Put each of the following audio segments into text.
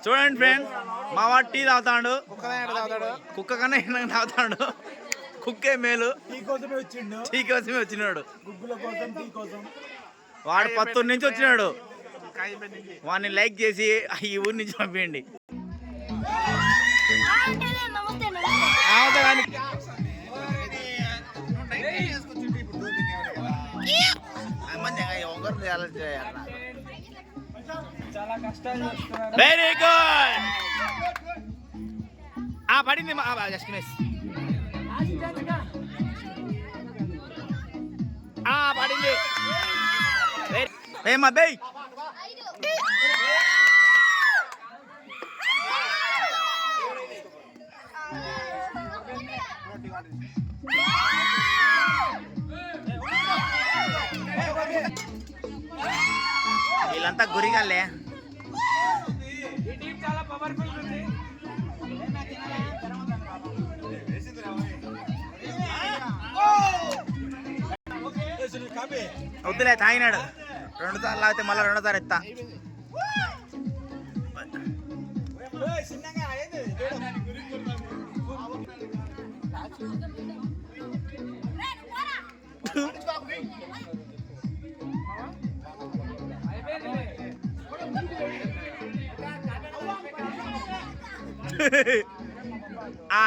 చూడండి ఫ్రెండ్స్, మా వాడు టీ తాగుతాడు, కుక్క కన్నా తాగుతాడు. కుక్కే మేలు, టీ కోసమే వచ్చినాడు. వాడు 10 నుంచి వచ్చినాడు. వాడిని లైక్ చేసి ఈ ఊరి నుంచి పంపించండి. Very good. పడింది జస్ట్ మిస్. పడింది. ఏమా బై వీళ్ళంతా గురిగాలే. వద్దులే, తాగినాడు. 2 సార్లు లాగితే మళ్ళీ 2వ సారి ఎత్తా.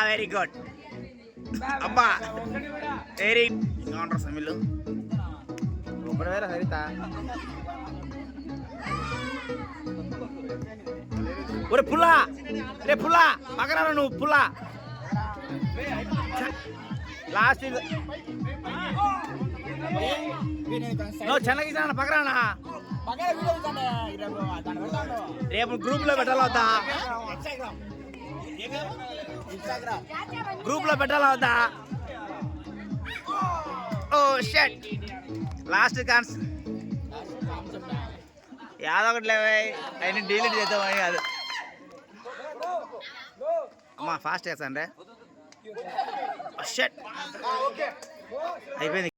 వెరీ గుడ్ అబ్బా, వెరీ ఇంకాంటారు సమీలు ఒకటి వేరే సరితా. ఒరే పుల్లా, రే పుల్లా పక్కన నువ్వు పుల్లా. లాస్ట్ నువ్వు చెన్నగిస్తాన పక్కన. రేపు గ్రూప్ లో పెట్టాలవుతా, గ్రూప్ లో పెట్టాలవుతా. ఓ షట్, లాస్ట్ ఛాన్స్. యాదో ఒకటి లేవే, అయినా డిలీట్ చేద్దామని కాదు. అమ్మా ఫాస్ట్ చేస్తాను రే. షట్ అయిపోయింది.